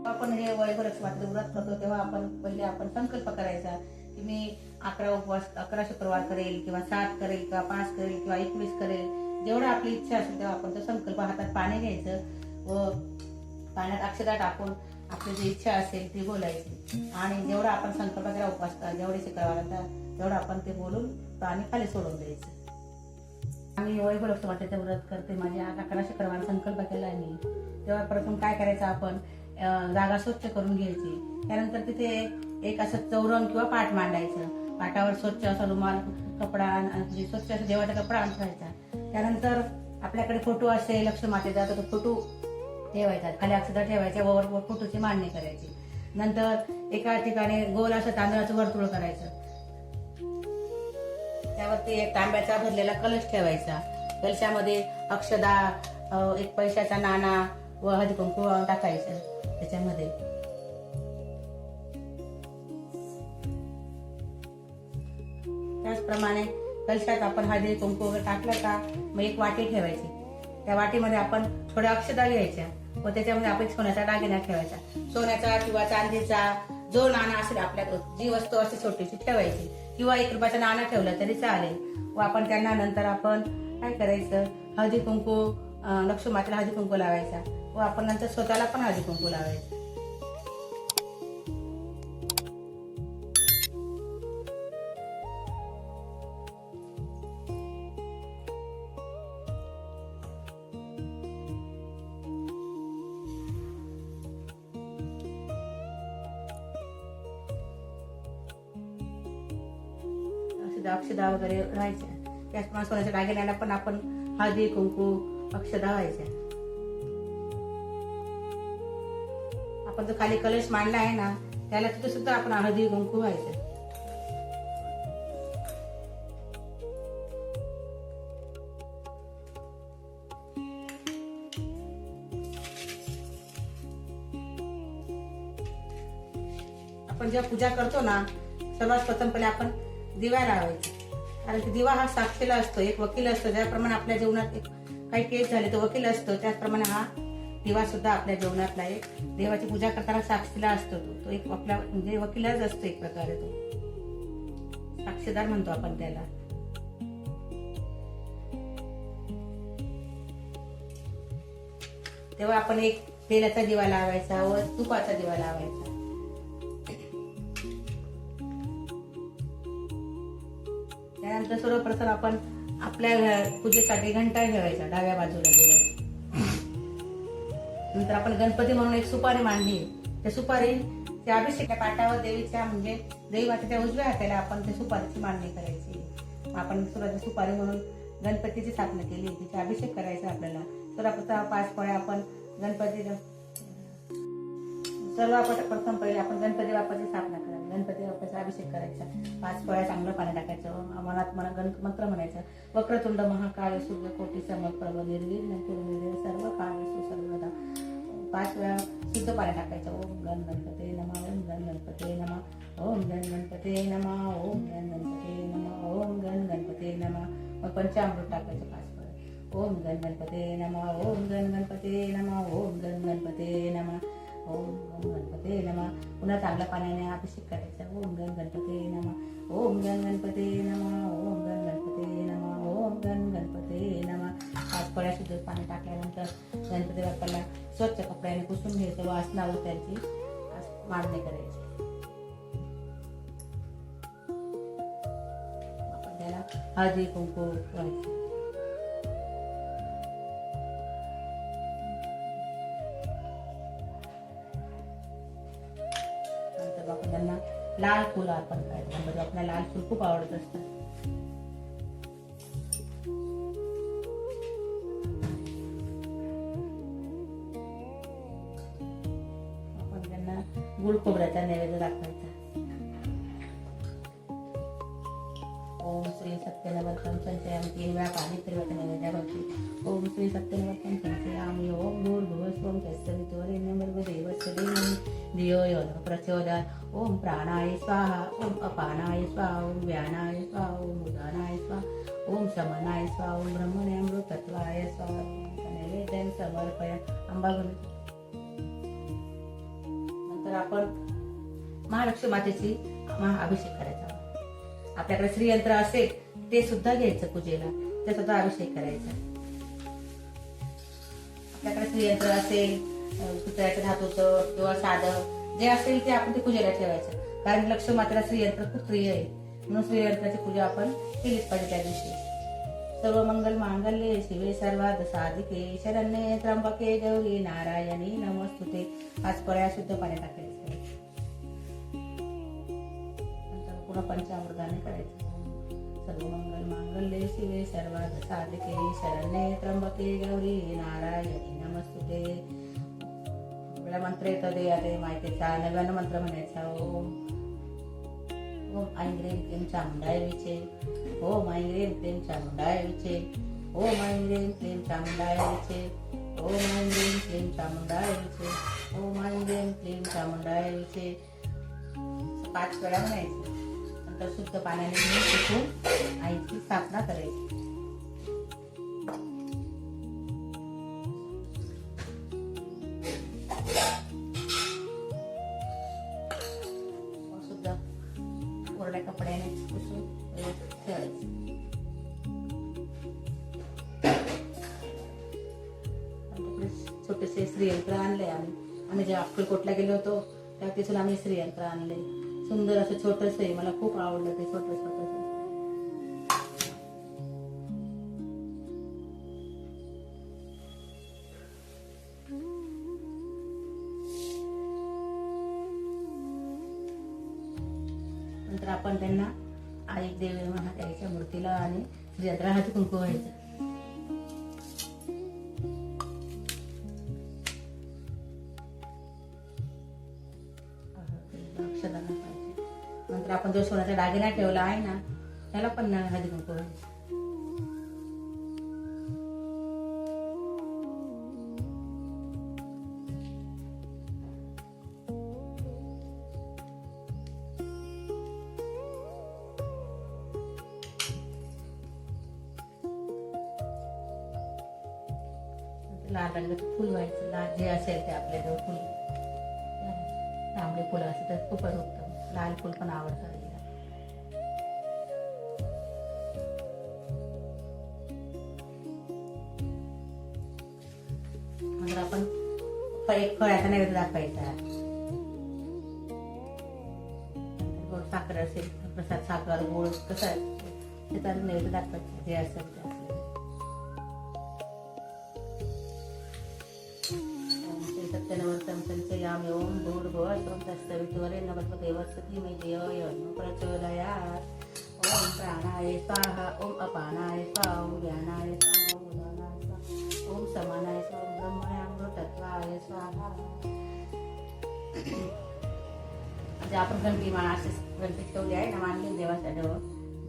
आपण हे वैभवलक्ष्मीचं व्रत करतो तेव्हा आपण पहिले संकल्प करायचा की मी 11 उपवास 11 शुक्रवार करेल किंवा 7 करेल किंवा 5 करेल किंवा 21 करेल. जेवढा आपली इच्छा असेल तेव्हा आपण तो संकल्प, हातात पाणी घ्यायचं व पाण्यात अक्षता टाकून आपली जी इच्छा असेल ती बोलायची आणि जेवढा आपण संकल्प केला उपवास जेवढे शुक्रवाराचा तेवढं आपण ते बोलून पाणी खाली सोडून द्यायचं. आम्ही वैभवलक्ष्मीचं व्रत करते. माझे 11 शुक्रवार संकल्प केला आहे मी. तेव्हा प्रथम काय करायचं, आपण जागा स्वच्छ करून घ्यायची. त्यानंतर तिथे एक असं चौरंग किंवा पाट मांडायचं. पाटावर स्वच्छ असा रुमाल कपडा स्वच्छ असा देवाचा कपडा अंथरायचा. त्यानंतर आपल्याकडे फोटो असेल लक्ष्मी मातेचा तर तो फोटो ठेवायचा, खाली अक्षता ठेवायच्या, वर फोटोची मांडणी करायची. नंतर एका ठिकाणी गोल असं तांदळाचं वर्तुळ करायचं. त्यावरती एक तांब्याचा भरलेला कलश ठेवायचा. कलशामध्ये अक्षदा, एक पैशाचा नाणा व हळदी कुंकू टाकायचं त्याच्यामध्ये. त्याचप्रमाणे कलशात आपण हळदी कुंकू वगैरे टाकलं का मग एक वाटी ठेवायची. त्या वाटीमध्ये आपण थोड्या अक्षदा घ्यायच्या व त्याच्यामध्ये आपण सोन्याचा दागिना ठेवायचा. सोन्याचा किंवा चांदीचा जो नाणा असेल आपल्याकडे, जी वस्तू असेल छोटीशी ठेवायची किंवा 1 रुपयाचं नाणं ठेवलं तरी चालेल. व आपण त्यांना नंतर आपण काय करायचं, हळदी कुंकू, लक्ष्मी मातेला हळदी कुंकू लावायचा व आपण नंतर स्वतःला पण हळदी कुंकू लावायचं. अक्षदा वगैरे राहायच्या. त्याचप्रमाणे सोन्याच्या दागिन्याला पण आपण हळदी कुंकू अक्षदा व्हायच्या. आपण जो खाली कलश मांडला आहे ना त्याला तिथे सुद्धा आपण हळदी कुंकू व्हायचं. आपण जेव्हा पूजा करतो ना सर्वात प्रथम पहिले आपण दिवा लावायचा. कारण की दिवा हा साक्षीला असतो, एक वकील असतो. ज्याप्रमाणे आपल्या जीवनात एक काही केस झाले तो वकील असतो, त्याचप्रमाणे हा दिवा सुद्धा आपल्या जीवनातला एक देवाची पूजा करताना साक्षीला असतो. तो एक आपला म्हणजे वकीलच असतो एक प्रकारे, तो साक्षीदार म्हणतो आपण त्याला. तेव्हा आपण एक तेलाचा दिवा लावायचा व तुपाचा दिवा लावायचा. त्यानंतर सर्वप्रथम आपण आपल्या पूजेसाठी घंटा ठेवायचा डाव्या बाजूला देवाची. नंतर आपण गणपती म्हणून एक सुपारी मांडली. त्या सुपारीच्या अभिषेक पाटावर देवीच्या म्हणजे देवी मातेच्या उजव्या हाताला आपण त्या सुपारीची मांडणी करायची. आपण सुरुवातीला सुपारी म्हणून गणपतीची स्थापना केली, तिचा अभिषेक करायचा आपल्याला. सर्वप्रथम 5 पळ्या आपण गणपतीला सर्वप्रथम पहिले आपण गणपती बाप्पाची स्थापना करायची. गणपती बाप्पाचा अभिषेक करायचा. 5 पळ्या चांगलं पाणी टाकायचं. मनात मंत्र म्हणायचं. वक्रतुंड महाकाय सूर्यकोटी समप्रभ निर्विघ्न कुरु सर्व कार्येषु सर्वदा. 5 वेळा शुद्ध पाणी टाकायचं. ओम गण गणपते नमः, ओम गण गणपते नमः, ओम गण गणपते नमः, ओम गण गणपते नमः, ओम गण गणपते नमः. मग पंचामृत टाकायचं 5 वेळा. ओम गण गणपते नमः, ओम गण गणपते नमः, ओम गण गणपते नमः, ओम गण गणपते नमः. पुन्हा चांगल्या पाण्याने अभिषेक करायचा. ओम गण गणपते नमः, ओम गण गणपते नमः, ओम गण गणपते नमः, ओम गण गणपते नमः. 5 पळ्या शुद्ध पाणी टाकल्यानंतर गणपती बाप्पाला स्वच्छ कपड्याने पुसून घ्यायचं व आसनावर त्याची मांडणी करायची. आपण त्याला हळदी कुंकू व्हायचं. आपण त्यांना लाल फुलं अर्पण करायचं. म्हणजे आपल्याला लाल फुल खूप आवडत असतात. आपण त्यांना गुळ खोबऱ्याचा नैवेद्य दाखवायचा. ओम श्री सत्यनवरतं संचयामि 3 वेळा पाणी फिरवायचं नैवेद्यावरती. ओम श्री सत्यनवरतं संचयामि. ओम भूर्भुवस्वं तत्सवितुर्वरेण्यं भर्गदेवस्य धीमहि धियो यो नः प्रचोदयात्. ओम प्राणाय स्वाहा, ओम अपानाय स्वाहा, ओम व्यानाय स्वाहा, ओम उदानाय स्वाहा, ओम शमनाय स्वाहा, ओम ब्रह्मण्यामृतत्वाय स्वाहा. नैवेद्यं समर्पयामि. आंबा नंतर आपण महालक्ष्मी मातेची अभिषेक करायचा. आपल्याकडे श्रीयंत्र असेल ते सुद्धा घ्यायचं पूजेला, ते सुद्धा अभिषेक करायचा. आपल्याकडे श्रीयंत्र असेल पितळाच्या धातूचं किंवा साधं जे असेल ते आपण ते पूजेला ठेवायचं. कारण लक्ष्मी मातेला श्रीयंत्र खूप प्रिय आहे, म्हणून श्रीयंत्राची पूजा आपण केलीच पाहिजे त्या दिवशी. सर्व मंगल मांगल्ये शिवे सर्वार्थ साधिके शरण्ये त्र्यंबके गौरी नारायणी नमोस्तुते. 5 पळ्या शुद्ध पाणी टाकायचं. नंतर पुन्हा पंचामृताने करायचं. सर्व मंगल मांगल्ये शिवे सर्वार्थ साधिके शरण्ये त्र्यंबके गौरी नारायणी नमोस्तुते. आपला मंत्र येतो दे माहितीचा. 99 मंत्र म्हणायचा. ओम ऐं ह्रीं क्लीं चामुंडाय विचे. ओम ऐं ह्रीं क्लीं चामुंडाय विचे. ओम ऐं ह्रीं क्लीं चामुंडाय विचे. ओम ऐं ह्रीं क्लीं चामुंडाय विचे. ओम ऐं ह्रीं क्लीं चामुंडाय विचे. 5 वेळा म्हणायचं. नंतर शुद्ध पाण्याने तिथून आईची स्थापना करायची. कोरड्या कपड्याने पुसून ठेवायचं. छोटेसे श्रीयंत्र आणले आम्ही जेव्हा अक्कलकोटला गेलो होतो तेव्हा तिथून आम्ही श्रीयंत्र आणले. सुंदर असं छोटस आहे, मला खूप आवडलं ते छोटस. नंतर आपण त्यांना आई देवी महादेवीच्या मूर्तीला आणि श्रीयंत्राला हळदी कुंकू व्हायचं. नंतर आपण जो सोन्याचा दागिना ठेवला आहे ना त्याला पण हळदी कुंकू व्हायचं. लाल रंगाचं फुल व्हायचं. लाल जे असेल ते आपल्याजवळ फुल. तांबडी फुलं असेल तर खूपच उत्तम. लाल फुल पण आवडतं. नंतर आपण एक फळाचा नैवेद्य दाखवायचा. गोड साखर असेल प्रसाद, साखर गोड कसं त्याचा नैवेद्य दाखवायचा जे असेल ते. सत्यनवरतं संचयामि. ओम भूर्भुवः तत्सवितुर्वरेण्यं भर्गो देवस्य धीमहि धियो यो न प्रचोदयात्. ओम प्राणाय स्वाहा. ओम अपानाय स्वाहा. ओम व्यानाय स्वाहा. ओम उदानाय स्वाहा. ओम समानाय स्वाहा. ओम ब्रह्मणामृतत्वाय स्वाहा. म्हणजे आपण गणपती माळा असे गणपती ठेवले आहे ना, मानले देवाच्या जवळ,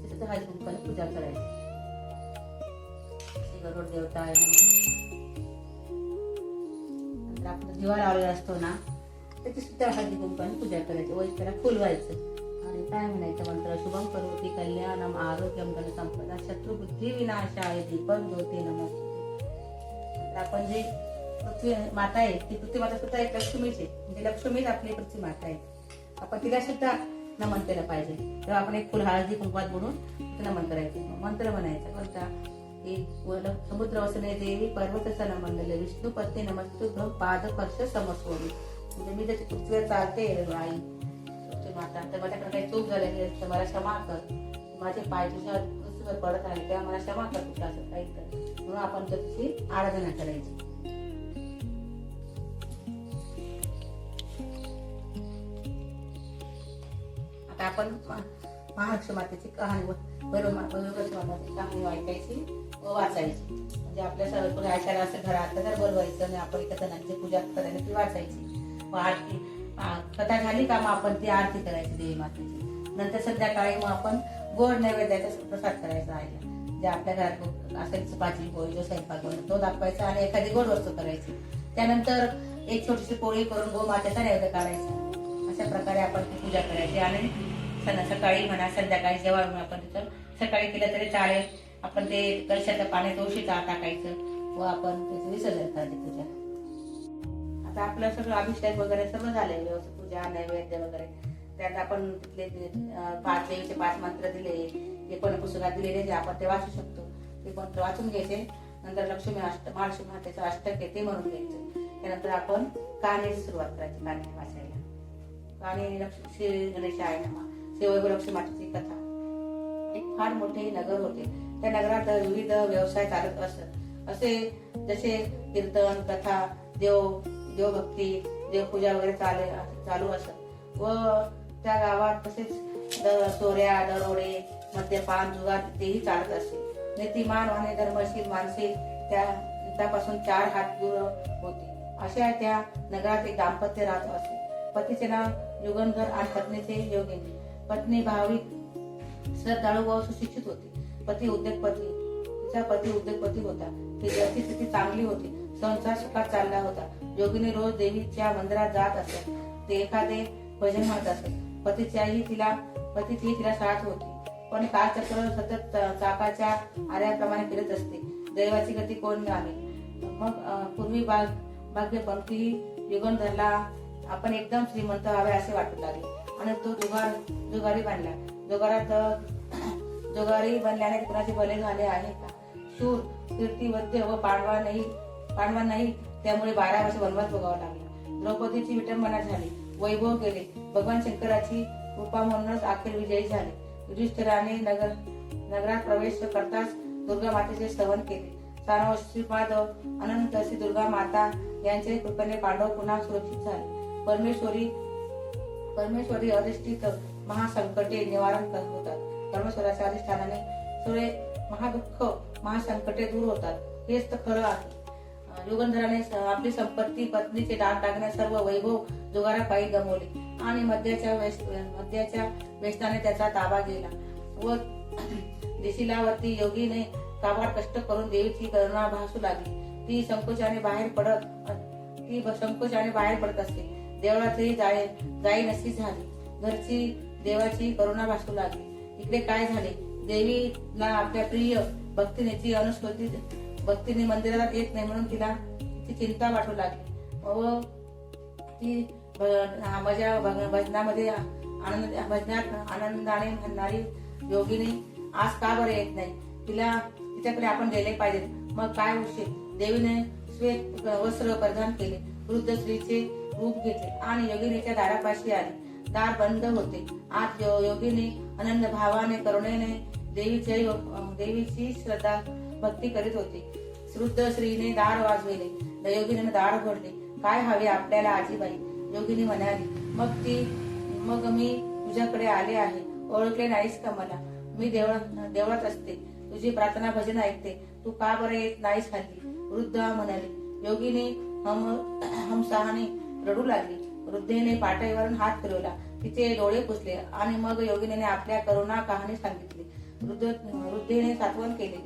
तिथे हळदी कुंकवाने पूजा करायची. श्री गरुड देवताय नमः. आपण दिवा लावलेला असतो ना त्याची सुद्धा हळदी कुंकवाने पूजा करायची. व त्याला फुल व्हायचं आणि काय म्हणायचं मंत्र. शुभम करोति कल्याणम आरोग्यम धन संपदा शत्रुबुद्धी विनाशाय दीपम ज्योती नमस्ते. आपण जे पृथ्वी माता आहे ती पृथ्वी माता सुद्धा एक लक्ष्मीच आहे. म्हणजे लक्ष्मीच आपली पृथ्वी माता आहे. आपण तिला सुद्धा नमन केलं पाहिजे. तेव्हा आपण एक फुल हळदी कुंकवात बुडून नमन करायचं. मंत्र म्हणायचा कोणता. समुद्र वसने देवी पर्वत सन मंडले विष्णू पत्नी नमस्तुभ्यं पाद स्पर्श समस्वरी. म्हणजे मी त्याची पृथ्वीवर चालते आई माता, तर माझ्याकडे काही चूक झालेली असते मला क्षमा कर. माझे पाय तुझ्या पृथ्वीवर पडत आहे तेव्हा मला क्षमा कर तुझं असं काही कर. म्हणून आपण त्याची आराधना करायची. आता आपण महालक्ष्मी मातेची कहाणी मातेची कहाणी ऐकायची व वाचायची. म्हणजे आपल्या सर्व ऐकायला असं घरात घर बोलवायचं आणि आपण एका जणांची पूजा करायला ती वाचायची. मग आरती कथा झाली का मग आपण ती आरती करायची देवी मातेची. नंतर संध्याकाळी मग आपण गोड नैवेद्याचा प्रसाद करायचा आहे. जे आपल्या घरात असेल भाजी पोळी जो स्वयंपाक बनवतो तो दाखवायचा आणि एखादी गोड वस्तू करायची. त्यानंतर एक छोटीशी पोळी करून गोमातेचा नैवेद्य काढायचा. अशा प्रकारे आपण ती पूजा करायची. आणि सकाळी म्हणा संध्याकाळी जेव्हा आपण तिथं सकाळी केलं तरी चालेल. आपण ते कलशाच्या पाण्यात तुळशीचा टाकायचं व आपण त्याचं विसर्जन करायची पूजा. आता आपलं सगळं अभिषेक वगैरे सर्व झालंय व्यवस्थित, पूजा नैवेद्य वगैरे. त्यात आपण तिथले 5 देवीचे 5 मंत्र दिले, ते पण पुस्तकात दिलेले आपण ते वाचू शकतो. ते पण वाचून घ्यायचे. नंतर लक्ष्मी महालक्ष्मी मातेचं अष्टक आहे ते म्हणून घ्यायचं. त्यानंतर आपण कहाणीची सुरुवात करायची, कहाणी वाचायला. कहाणी श्री गणेशाय नमः, श्री वैभव लक्ष्मी मातेची कथा. एक फार मोठे नगर होते. त्या नगरात विविध व्यवसाय चालत असत. असे जसे कीर्तन, कथा, देवभक्ती, देवपूजा वगैरे चालू असत. व त्या गावात तसेच चोऱ्या, दरोडे, मद्यपान, जुगार तेही चालत असे. नीतिमान आणि धर्मशील माणसे त्यापासून 4 हात दूर होती. अशा त्या नगरात एक दाम्पत्य राहत असे. पतीचे नाव युगंधर आणि पत्नीचे योगिनी. पत्नी भाविक, श्रद्धाळू व सुशिक्षित होती. तिचा पती उद्योगपती होता. तिची स्थिती चांगली होती. संसार सुखात चालला होता. योगिनी रोज देवीच्या मंदिरात जात असत. ते एखादे भजन म्हणत असत. पतीचीही तिला साथ होती. पण कालचक्र सतत चाकाच्या आऱ्याप्रमाणे फिरत असते. दैवाची गती कोण नाही. मग पूर्वी भाग्यपंक्ती युगंधरला आपण एकदम श्रीमंत व्हावे असे वाटू लागले आणि तो जुगारी बनला. जुगारी बनल्याने कुणाचे भले झाले आहे का? शूर, कीर्तिवद्य व पांडवांनाही त्यामुळे 12 वर्ष वनवास भोगावा लागला. द्रौपदीची विटंबना झाली. वैभव गेले. भगवान शंकराची कृपा म्हणूनच अखेर विजयी झाले. युधिष्ठिराने नगरात प्रवेश करताच दुर्गा मातेचे स्तवन केले. श्रीपाद अनंत अशी दुर्गा माता यांच्या कृपेने पांडव पुन्हा सुरक्षित झाले. परमेश्वरी अधिष्ठित महासंकटे निवारण करत होतात. परमेश्वराच्या अधिष्ठानाने सगळे महादुःख, महासंकटे दूर होतात. हेच तर खरं आहे. युगंधराने आपली संपत्ती, पत्नीचे दान टाकण्यास सर्व वैभव जुगारापायी गमावले आणि मद्याच्या व्यसनाने त्याचा ताबा गेला. व दिशिलावती योगीने काबाड कष्ट करून देवीची करुणा भासू लागली. ती संकोचाने बाहेर पडत असते. देवळातही जाई नशी झाली. घरची देवाची करुणा भासू लागली. इकडे काय झाले? देवीला आपल्या प्रिय भक्तीने मंदिरात येत नाही म्हणून ती चिंता वाटू लागली. व ती भजनामध्ये आनंदाने म्हणणारी योगिनी आज का बरं येत नाही? तिच्याकडे आपण गेले पाहिजे. मग काय उशीर? देवीने श्वेत वस्त्र परिधान केले, वृद्ध स्त्रीचे रूप घेतले आणि योगिनीच्या दारापाशी आले. दार बंद होते. आत योगिनी अनन्य भावाने, करुणेने देवीची श्रद्धा भक्ती करीत होती. वृद्ध स्त्रीने दार वाजविले. योगिनीने दार उघडले. काय हवे आपल्याला आजीबाई? योगिनी म्हणाली, मग मी तुझ्याकडे आले आहे. ओळखले नाहीस का मला? मी देवळात असते. तुझी प्रार्थना भजन ऐकते. तू का बरं येत नाहीस हल्ली? वृद्ध म्हणाली. योगिनी हमसाहाने रडू लागली. वृद्धेने पाठीवरून हात फिरवला. तिचे डोळे पुसले आणि मग योगिनीने आपल्या करुणा कहाणी सांगितली. वृद्धेने सांत्वन केले.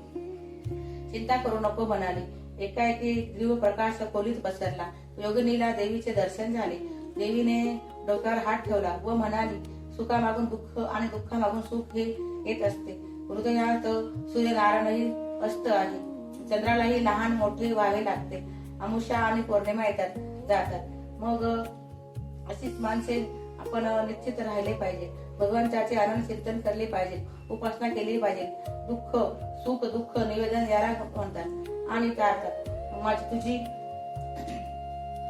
चिंता करू नको म्हणाली. एकाएकी दिव्य प्रकाश खोलीत पसरला. योगिनीला देवीचे दर्शन झाले. देवीने डोक्यावर हात ठेवला व म्हणाली, सुखामागून दुःख आणि दुःखामागून सुख हे येत असते. हृदयात सूर्यनारायणही अस्त आहे. चंद्रालाही लहान मोठे व्हावे लागते. अमावस्या आणि पौर्णिमा येतात जातात. मग अशीच माणसे आपण निश्चित राहिले पाहिजे. भगवंताचे आनंद चिंतन केले पाहिजे. उपासना केली पाहिजे. दुःख सुख दुःख निवेदन याला म्हणतात आणि टाळतात.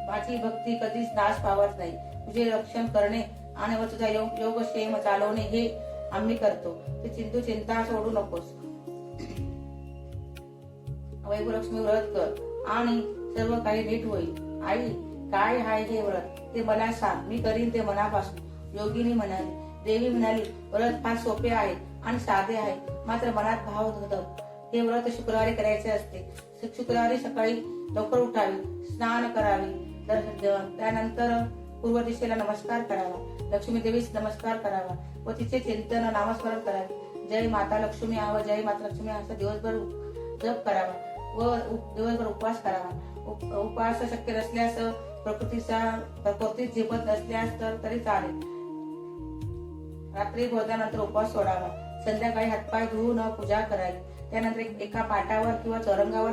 माझी भक्ती कधीच नाश पावत नाही. तुझे रक्षण करणे आणि व तुझा योगक्षेम चालवणे हे आम्ही करतो. ते चिंता सोडू नकोस. वैभवलक्ष्मी व्रत कर आणि सर्व काही नीट होईल. आई, काय आहे हे व्रत ते मला सांग. मी करीन ते मनापासून. योगिनी म्हणाली. देवी म्हणाली, व्रत फार सोपे आहे आणि साधे आहे, मात्र मनात भाव धरव. हे व्रत शुक्रवारी करायचे असते. शुक्रवारी सकाळी लवकर उठावे, स्नान करावे, त्यानंतर पूर्व दिशेला नमस्कार करावा, लक्ष्मी देवीस नमस्कार करावा व तिचे चिंतन नामस्मरण करावे. जय माता लक्ष्मी व जय माता लक्ष्मी असा दिवसभर जप करावा व दिवसभर उपवास करावा. उपवास शक्य नसल्यास प्रकृतीत झेपत नसल्यास तरी चालेल. रात्री भोजनानंतर उपवास सोडावा. संध्याकाळी हातपाय धुवून पूजा करावी. त्यानंतर एका पाटावर किंवा चौरंगावर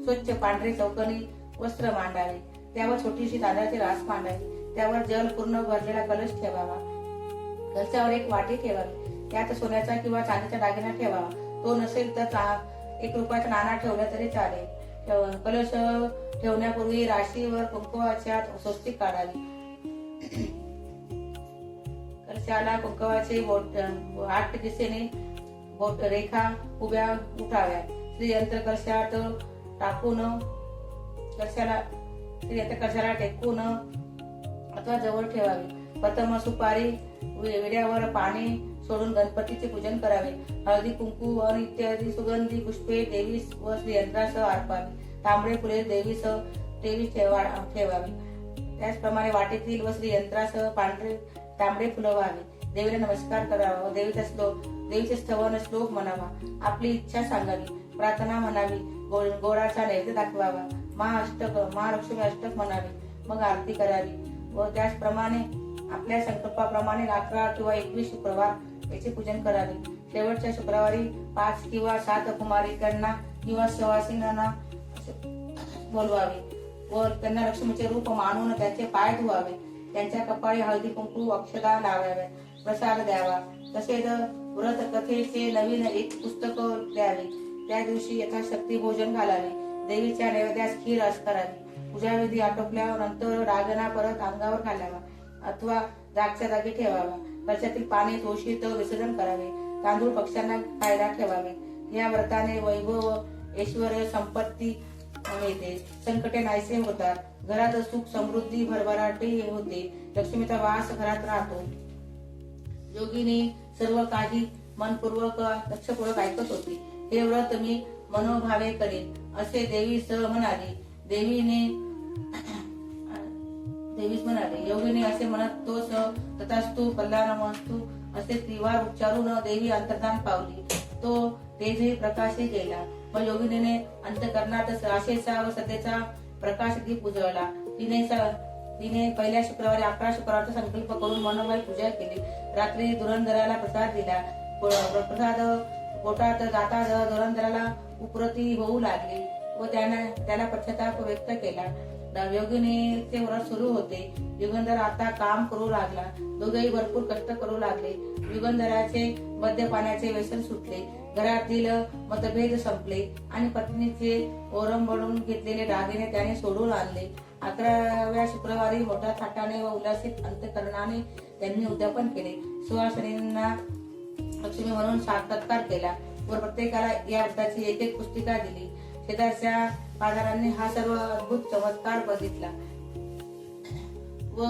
स्वच्छ पांढरे चौकोनी वस्त्र मांडावे. त्यावर छोटीशी तांदळाची रास मांडावी. त्यावर जल पूर्ण भरलेला कलश ठेवावा. कलशावर एक वाटी ठेवावी. त्यात सोन्याचा किंवा चांदीचा दागिना ठेवावा. तो नसेल तर 1 रुपयाचा नाणा ठेवला तरी चालेल. कलश ठेवण्यापूर्वी राशीवर कुंकवाच्या स्वस्तिक काढावी. कलशाला कुंकवाचे 8 दिशेने बोट रेखा उभ्या उठाव्या. श्रीयंत्र कलशात टाकून कलशाला टेकून अथवा जवळ ठेवावे. प्रथम सुपारी विड्यावर पाणी सोडून गणपतीचे पूजन करावे. हळदी कुंकू व इत्यादी सुगंधी पुष्पे देवीस व श्रीयंत्रासह अर्पावी. तांबडे फुले देवीस ठेवावी. त्याचप्रमाणे वाटेतील व श्रीयंत्रासह पांढरे तांबडे फुलं व्हावे. देवीला नमस्कार करावा. देवीचे स्तवन श्लोक म्हणावा. आपली इच्छा सांगावी. प्रार्थना म्हणावी. गोडाचा नैवेद्य दाखवावा. महालक्ष्मी अष्टक म्हणावे. मग आरती करावी व त्याचप्रमाणे आपल्या संकल्पाप्रमाणे 11 किंवा 21 शुक्रवार याचे पूजन करावे. शेवटच्या शुक्रवारी 5 किंवा 7 कुमारिकांना किंवा सवासिनांना बोलवावे व त्यांना लक्ष्मीचे रूप मानून त्यांचे पाय धुवावे. त्यांच्या कपाळी हळदी कुंकू अक्षता लावाव्या. प्रसाद द्यावा. तसेच व्रत कथेचे नवीन एक पुस्तक द्यावे. त्या दिवशी यथाशक्ती भोजन घालावे. देवीच्या नैवेद्यास खीर करावी. पूजाविधी आटोपल्यानंतर रागणा परत अंगावर घालावा अथवा जागच्या जागी ठेवावा. कलशातील पाणी तुळशीत विसर्जन करावे. तांदूळ पक्ष्यांना खायला ठेवावे. या व्रताने वैभव, ऐश्वर्य, संपत्ती मिळते. संकटे नाहीसे होतात. घरात सुख समृद्धी भरभराटी होते. लक्ष्मीचा वास घरात राहतो. योगिनी सर्व काही मनपूर्वक लक्षपूर्वक ऐकत होती. हे व्रत मी मनोभावे करेन असे देवीस म्हणाली. देवीस म्हणाले. योगिनी असे म्हणत तोच तथास्तु कल्याणमस्तु असे त्रिवार उच्चारून देवी अंतर्धान पावली. तो तेजही प्रकाशही गेला व योगिनीने अंतःकरणात आशेचा व सतेचा प्रकाश दीप उजळला. तिने पहिल्या शुक्रवारी 11 शुक्रवारचा संकल्प करून मनोभावी पूजा केली. रात्री धुरंधराला प्रसाद दिला. प्रसाद पोटात जाता धुरंधराला उपरती होऊ लागली व त्याला पश्चाताप व्यक्त केला. योगिनीचे व्रत सुरू होते. युगंधर आता काम करू लागला. दोघेही भरपूर कष्ट करू लागले. युगंधराचे मद्यपानाचे व्यसन सुटले. घरातील मतभेद संपले आणि पत्नीचे ओरंबळून घेतलेले दागिने त्याने सोडून आणले. 11व्या शुक्रवारी मोठ्या थाटाने व उल्हासित अंतःकरणाने त्यांनी उद्यापन केले. सुवासिनींना लक्ष्मी म्हणून साक्षात्कार केला व प्रत्येकाला या व्रताची एक पुस्तिका दिली. शेजारच्या बाजारांनी हा सर्व अद्भुत चमत्कार बघितला व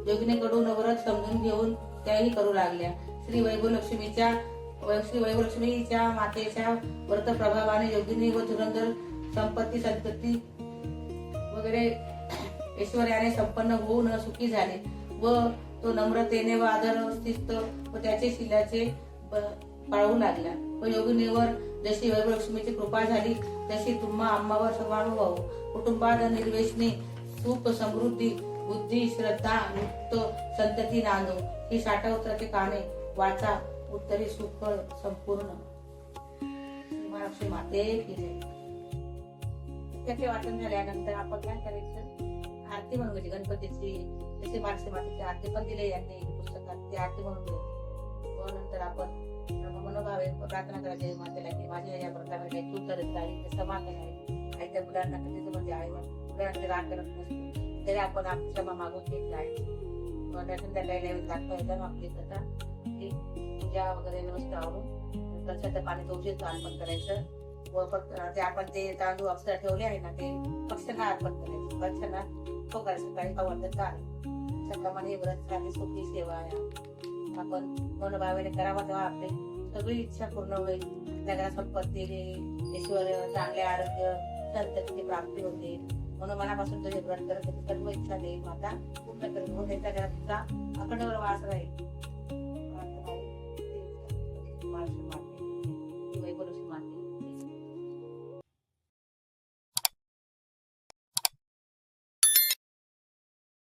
योगिनीकडून व्रत समजून घेऊन त्याही करू लागल्या. श्री वैभवलक्ष्मीच्या मातेच्या व्रत प्रभावाने योगिनी व धुरंधर संपत्ती वगैरे ऐश्वर्याने संपन्न होऊन सुखी झाले व तो नम्रतेने व आदर शिस्त व त्याचे शिलाचे पाळू लागला व योगिनीवर जशी वैभवलक्ष्मीची कृपा झाली तशी तुम्हा आम्हावर सर्वानुभव. कुटुंबात निर्वेशने सुख समृद्धी बुद्धी श्रद्धा मुक्त संतती नांदो. ही 60 उत्तराची काने वाचा. उत्तरी सुख संपूर्ण. महालक्ष्मी माते की जय. त्याचे वाचन झाल्यानंतर आपण काय करायचं? आरती म्हणून घ्यायची गणपतीची. जशी महालक्ष्मी मातेची आरती पण दिली यांनी पुस्तकात. ती आरती म्हणून घ्यायची व नंतर आपण मनोभावे प्रार्थना करायची मातेला की माझ्या या व्रतामध्ये तू करत राहील समाधान आहे. आईच्या मुलांना कधी म्हणजे आई मुलांना राग करत नसतो तरी आपण आपली क्षमा मागून घेतला आहे. दाखवायचं आपली कथा की पूजा वगैरे व्यवस्था आवरून कलशाचं पाणी तुळशीचं अर्पण करायचं व जे आपण ते तांदूळ अक्षर ठेवले आहे ना ते पक्ष्यांना अर्पण करायचं. पक्ष्यांना तो करायचं काही आवडतं आहे सकाळी व्रत राहते सुखी सेवा आहे. आपण मनोभावेने करावा तेव्हा आपली सगळी इच्छा पूर्ण होईल. आपल्या घरात संपत्ती ऐश्वर चांगले आरोग्य संततीची प्राप्ती होते. म्हणून मनापासून तुझे व्रत करत सर्व इच्छा देईल माता पूर्ण करेल. त्याच्या घरात तुझा अखंड वास राहील.